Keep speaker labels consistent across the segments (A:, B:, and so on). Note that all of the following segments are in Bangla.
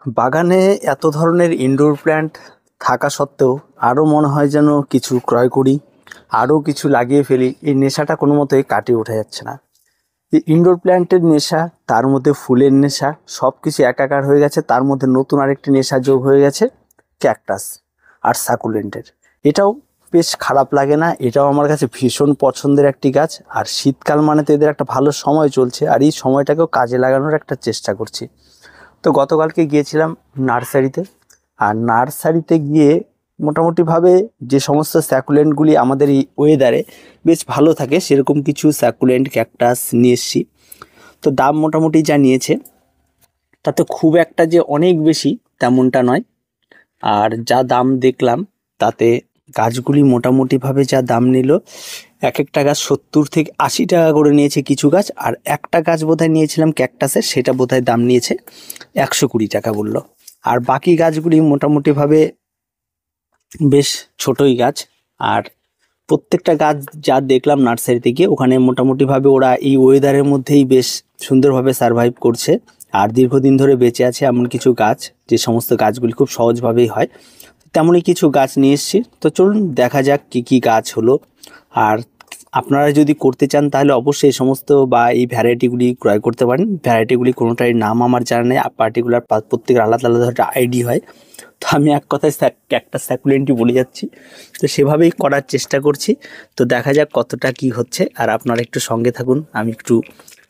A: বাগানে এত ধরনের ইনডোর প্ল্যান্ট থাকা সত্ত্বেও আরও মনে হয় যেন কিছু ক্রয় করি, আরও কিছু লাগিয়ে ফেলি। এই নেশাটা কোনো মতেই কাটিয়ে ওঠা যাচ্ছে না। এই ইনডোর প্ল্যান্টের নেশা, তার মধ্যে ফুলের নেশা, সব কিছু একাকার হয়ে গেছে। তার মধ্যে নতুন আরেকটি নেশা যোগ হয়ে গেছে, ক্যাকটাস আর সাকুলেন্টের। এটাও বেশ খারাপ লাগে না, এটাও আমার কাছে ভীষণ পছন্দের একটি গাছ। আর শীতকাল মানে তো এদের একটা ভালো সময় চলছে, আর এই সময়টাকেও কাজে লাগানোর একটা চেষ্টা করছি। তো গতকালকে গিয়েছিলাম নার্সারিতে। আর নার্সারিতে গিয়ে মোটামুটিভাবে যে সমস্ত স্যাকুলেন্টগুলি আমাদের এই ওয়েদারে বেশ ভালো থাকে, সেরকম কিছু স্যাকুলেন্ট ক্যাকটাস নিয়ে এসেছি। তো দাম মোটামুটি যা নিয়েছে তাতে খুব একটা যে অনেক বেশি তেমনটা নয়। আর যা দাম দেখলাম তাতে গাছগুলি মোটামুটিভাবে যা দাম নিল, এক একটা গাছ 70 থেকে 80 টাকা করে নিয়েছে কিছু গাছ। আর একটা গাছ বোধহয় নিয়েছিলাম ক্যাকটাসের, সেটা বোধহয় দাম নিয়েছে 120 টাকা বললো। আর বাকি গাছগুলি মোটামুটিভাবে বেশ ছোটই গাছ। আর প্রত্যেকটা গাছ যা দেখলাম নার্সারিতে গিয়ে, ওখানে মোটামুটিভাবে ওরা এই ওয়েদারের মধ্যেই বেশ সুন্দরভাবে সারভাইভ করছে আর দীর্ঘদিন ধরে বেঁচে আছে। এমন কিছু গাছ, যে সমস্ত গাছগুলি খুব সহজভাবেই হয়, তেমনই কিছু গাছ নিয়ে এসেছি। তো চলুন দেখা যাক কী কী গাছ হলো। আর আপনারা যদি করতে চান তাহলে অবশ্যই এই সমস্ত বা এই ভ্যারাইটিগুলি ক্রয় করতে পারেন। ভ্যারাইটিগুলি কোনোটার নাম আমার জানা নেই, পার্টিকুলার প্রত্যেকের আলাদা আলাদা একটা আইডি হয়। তো আমি এক কথায় একটা স্যাকুলেন্টই বলে যাচ্ছি। তো সেভাবেই করার চেষ্টা করছি। তো দেখা যাক কতটা কি হচ্ছে। আর আপনারা একটু সঙ্গে থাকুন, আমি একটু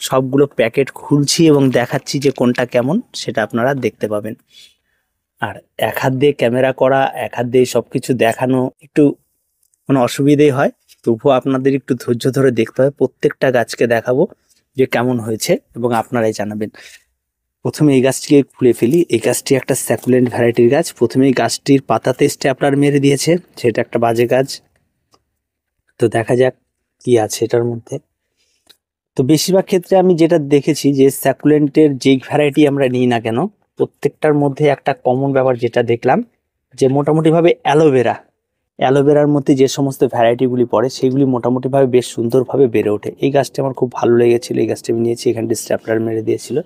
A: সবগুলো প্যাকেট খুলছি এবং দেখাচ্ছি যে কোনটা কেমন, সেটা আপনারা দেখতে পাবেন। আর এক হাত দিয়ে ক্যামেরা করা, এক হাত দিয়ে সব কিছু দেখানো একটু মানে অসুবিধেই হয়। তবুও আপনাদের একটু ধৈর্য ধরে দেখতে হবে। প্রত্যেকটা গাছকে দেখাবো যে কেমন হয়েছে এবং আপনারাই জানাবেন। প্রথমে এই গাছটিকে খুলে ফেলি। এই গাছটি একটা স্যাকুলেন্ট ভ্যারাইটির গাছ। প্রথমে এই গাছটির পাতাতে স্ট্যাপলার মেরে দিয়েছে, সেটা একটা বাজে গাছ। তো দেখা যাক কি আছে এটার মধ্যে। তো বেশিরভাগ ক্ষেত্রে আমি যেটা দেখেছি যে স্যাকুলেন্টের যেই ভ্যারাইটি আমরা নিই না কেন, প্রত্যেকটার মধ্যে একটা কমন ব্যাপার যেটা দেখলাম, যে মোটামুটিভাবে অ্যালোভেরার মধ্যে যে সমস্ত ভ্যারাইটিগুলি পড়ে সেগুলি মোটামুটিভাবে বেশ সুন্দরভাবে বেড়ে ওঠে। এই গাছটা আমার খুব ভালো লেগেছিলো, এই গাছটা আমি নিয়েছি। এখানটি স্ট্যাপলার মেরে দিয়েছিল।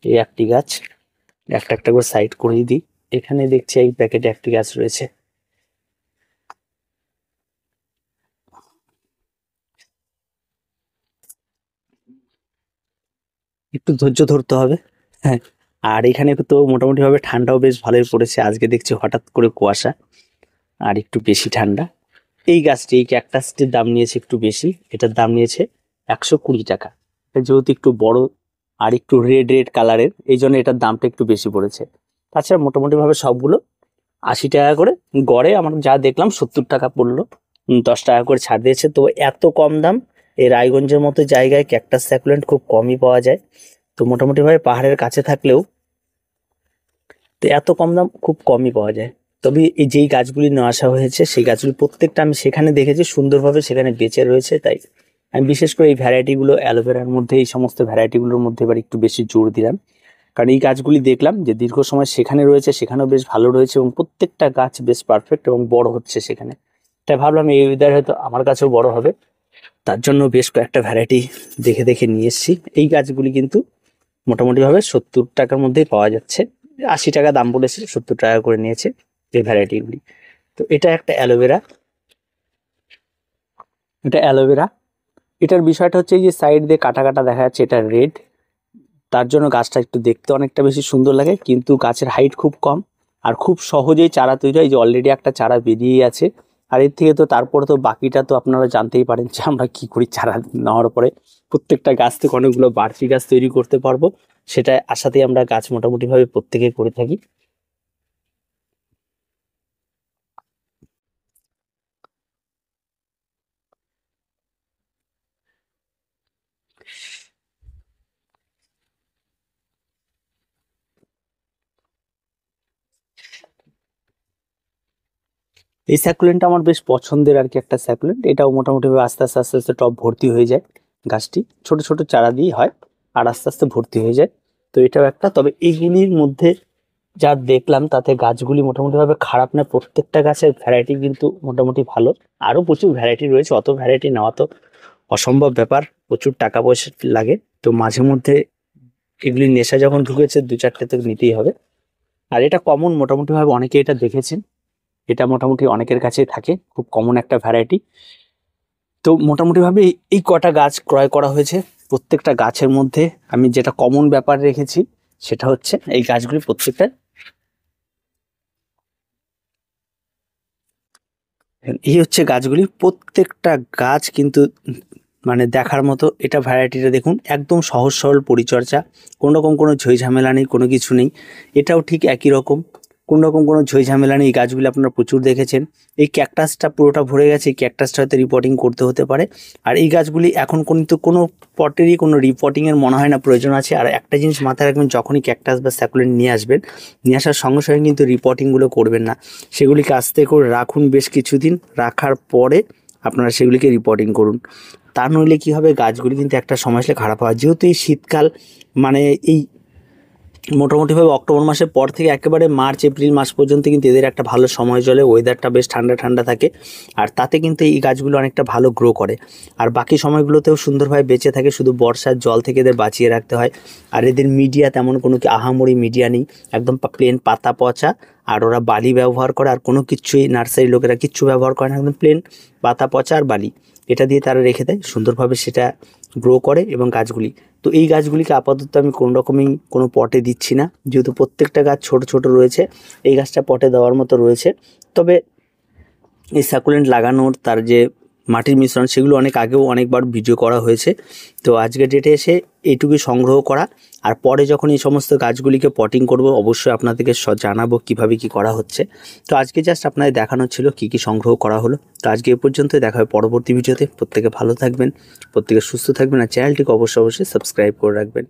A: এই একটি গাছ, একটা একটা করে সাইড করেই দিই। এখানে দেখছি এই প্যাকেটে একটি গাছ রয়েছে। একটু ধৈর্য ধরতে হবে। হ্যাঁ। আর এখানে তো মোটামুটি ভাবে ঠান্ডাও বেশ ভালোই পড়েছে। আজকে দেখছি হঠাৎ করে কুয়াশা আর একটু বেশি ঠান্ডা। এই গাছটি, এই ক্যাকটাসটির দাম নিয়েছে একটু বেশি। এটার দাম নিয়েছে 120 টাকা। এটা যেহেতু একটু বড় আর একটু রেড রেড কালারের, এই জন্য এটার দামটা একটু বেশি পড়েছে। তাছাড়া মোটামুটি ভাবে সবগুলো 80 টাকা করে, গড়ে আমার যা দেখলাম 70 টাকা পড়লো। 10 টাকা করে ছাড় দিয়েছে। তো এত কম দাম এই রায়গঞ্জের মতো জায়গায় ক্যাকটাস স্যাকুলেন্ট খুব কমই পাওয়া যায়। তো মোটামুটিভাবে পাহাড়ের কাছে থাকলেও তো এত কম দাম খুব কমই পাওয়া যায়। তবে এই যেই গাছগুলি নিয়ে আসা হয়েছে, সেই গাছগুলি প্রত্যেকটা আমি সেখানে দেখেছি সুন্দরভাবে সেখানে বেঁচে রয়েছে। তাই আমি বিশেষ করে এই ভ্যারাইটিগুলো, অ্যালোভেরার মধ্যে এই সমস্ত ভ্যারাইটিগুলোর মধ্যে এবার একটু বেশি জোর দিলাম। কারণ এই গাছগুলি দেখলাম যে দীর্ঘ সময় সেখানে রয়েছে, সেখানেও বেশ ভালো রয়েছে এবং প্রত্যেকটা গাছ বেশ পারফেক্ট এবং বড় হচ্ছে সেখানে। তাই ভাবলাম এই ওয়েদার হয়তো আমার কাছেও বড় হবে। তার জন্য বেশ কয়েকটা ভ্যারাইটি দেখে দেখে নিয়ে এসেছি। এই গাছগুলি কিন্তু মোটামুটিভাবে 70 টাকার মধ্যেই পাওয়া যাচ্ছে। 80 টাকা দাম বলেছে, 70 টাকা করে নিয়েছে এই ভ্যারাইটিগুলি। তো এটা একটা অ্যালোভেরা, এটা অ্যালোভেরা। এটার বিষয়টা হচ্ছে এই যে সাইড দিয়ে কাটা কাটা দেখা যাচ্ছে, এটা রেড। তার জন্য গাছটা একটু দেখতে অনেকটা বেশি সুন্দর লাগে, কিন্তু গাছের হাইট খুব কম আর খুব সহজেই চারা তৈরি হয়। যে অলরেডি একটা চারা বেরিয়ে আছে। আর এর থেকে তো তারপরে তো বাকিটা তো আপনারা জানতেই পারেন যে আমরা কি করি চারা নেওয়ার পরে। প্রত্যেকটা গাছ থেকে অনেকগুলো বাড়তি গাছ তৈরি করতে পারবো, সেটা আশাতেই আমরা গাছ মোটামুটিভাবে প্রত্যেকে করে থাকি। এই স্যাকুলেন্টটা আমার বেশ পছন্দের আর কি একটা স্যাকুলেন্ট। এটাও মোটামুটি আস্তে আস্তে আস্তে আস্তে টব ভর্তি হয়ে যায়। গাছটি ছোট ছোট চারা দিয়ে হয় আর আস্তে আস্তে ভর্তি হয়ে যায়। তো এটাও একটা। তবে এইগুলির মধ্যে যা দেখলাম তাতে গাছগুলি মোটামুটি ভাবে খারাপ না, প্রত্যেকটা গাছের ভ্যারাইটি কিন্তু মোটামুটি ভালো। আরো প্রচুর ভ্যারাইটি রয়েছে, অত ভ্যারাইটি নেওয়া তো অসম্ভব ব্যাপার, প্রচুর টাকা পয়সা লাগে। তো মাঝে মধ্যে এগুলির নেশা যখন ঢুকেছে, দু চারটে তো নিতেই হবে। আর এটা কমন, মোটামুটিভাবে অনেকে এটা দেখেছেন, এটা মোটামুটি অনেকের কাছেই থাকে, খুব কমন একটা ভ্যারাইটি। তো মোটামুটিভাবে এই কটা গাছ ক্রয় করা হয়েছে। প্রত্যেকটা গাছের মধ্যে আমি যেটা কমন ব্যাপার রেখেছি সেটা হচ্ছে এই গাছগুলি প্রত্যেকটা, এই হচ্ছে গাছগুলি, প্রত্যেকটা গাছ কিন্তু মানে দেখার মতো। এটা ভ্যারাইটিটা দেখুন, একদম সহজ সরল পরিচর্যা, কোনো রকম কোনো ঝই ঝামেলা নেই, কোনো কিছু নেই। এটাও ঠিক একই রকম, কোনো রকম কোনো ঝই ঝামেলা নেই। এই গাছগুলি আপনারা প্রচুর দেখেছেন। এই ক্যাকটাসটা পুরোটা ভরে গেছে, এই ক্যাকটাসটা হয়তো রিপোর্টিং করতে হতে পারে। আর এই গাছগুলি এখন কিন্তু কোনো পটেরই কোনো রিপোর্টিংয়ের মনে হয় না প্রয়োজন আছে। আর একটা জিনিস মাথায় রাখবেন, যখনই ক্যাকটাস বা স্যাকুলেন্ট নিয়ে আসবেন, নিয়ে আসার সঙ্গে সঙ্গে কিন্তু রিপোর্টিংগুলো করবেন না, সেগুলিকে আস্তে করে রাখুন, বেশ কিছুদিন রাখার পরে আপনারা সেগুলিকে রিপোর্টিং করুন। তা নইলে কী হবে, গাছগুলি কিন্তু একটা সময় আসলে খারাপ হয়। যেহেতু এই শীতকাল, মানে এই মোটামুটিভাবে অক্টোবর মাসের পর থেকে একেবারে মার্চ এপ্রিল মাস পর্যন্ত কিন্তু এদের একটা ভালো সময় চলে, ওয়েদারটা বেশ ঠান্ডা ঠান্ডা থাকে, আর তাতে কিন্তু এই গাছগুলো অনেকটা ভালো গ্রো করে। আর বাকি সময়গুলোতেও সুন্দরভাবে বেঁচে থাকে, শুধু বর্ষার জল থেকে এদের বাঁচিয়ে রাখতে হয়। আর এদের মিডিয়া তেমন কোনো কি আহামরি মিডিয়া নেই, একদম প্লেন পাতা পচা। আর ওরা বালি ব্যবহার করে, আর কোনো কিছুই নার্সারি লোকেরা কিচ্ছু ব্যবহার করে না, একদম প্লেন পাতা পচা আর বালি, এটা দিয়ে তারা রেখে দেয়, সুন্দরভাবে সেটা গ্রো করে। এবং গাছগুলি, তো এই গাছগুলিকে আপাতত আমি কোনো রকমই কোনো পটে দিচ্ছি না, যেহেতু প্রত্যেকটা গাছ ছোট ছোট রয়েছে। এই গাছটা পটে দেওয়ার মতো রয়েছে। তবে এই সাকুলেন্ট লাগানোর তার যে মাটির মিশ্রণ, সেগুলো অনেক আগেও অনেকবার ভিডিও করা হয়েছে। তো আজকের ডেটে এসে এইটুকুই সংগ্রহ করা। আর পরে যখন এই সমস্ত গাছগুলিকে পটিং করব, অবশ্যই আপনাদেরকে জানাবো কীভাবে কী করা হচ্ছে। তো আজকে জাস্ট আপনাদের দেখানো ছিল কী কী সংগ্রহ করা হলো। তো আজকে এ পর্যন্ত, দেখা হয় পরবর্তী ভিডিওতে। প্রত্যেকে ভালো থাকবেন, প্রত্যেকে সুস্থ থাকবেন, আর চ্যানেলটিকে অবশ্যই সাবস্ক্রাইব করে রাখবেন।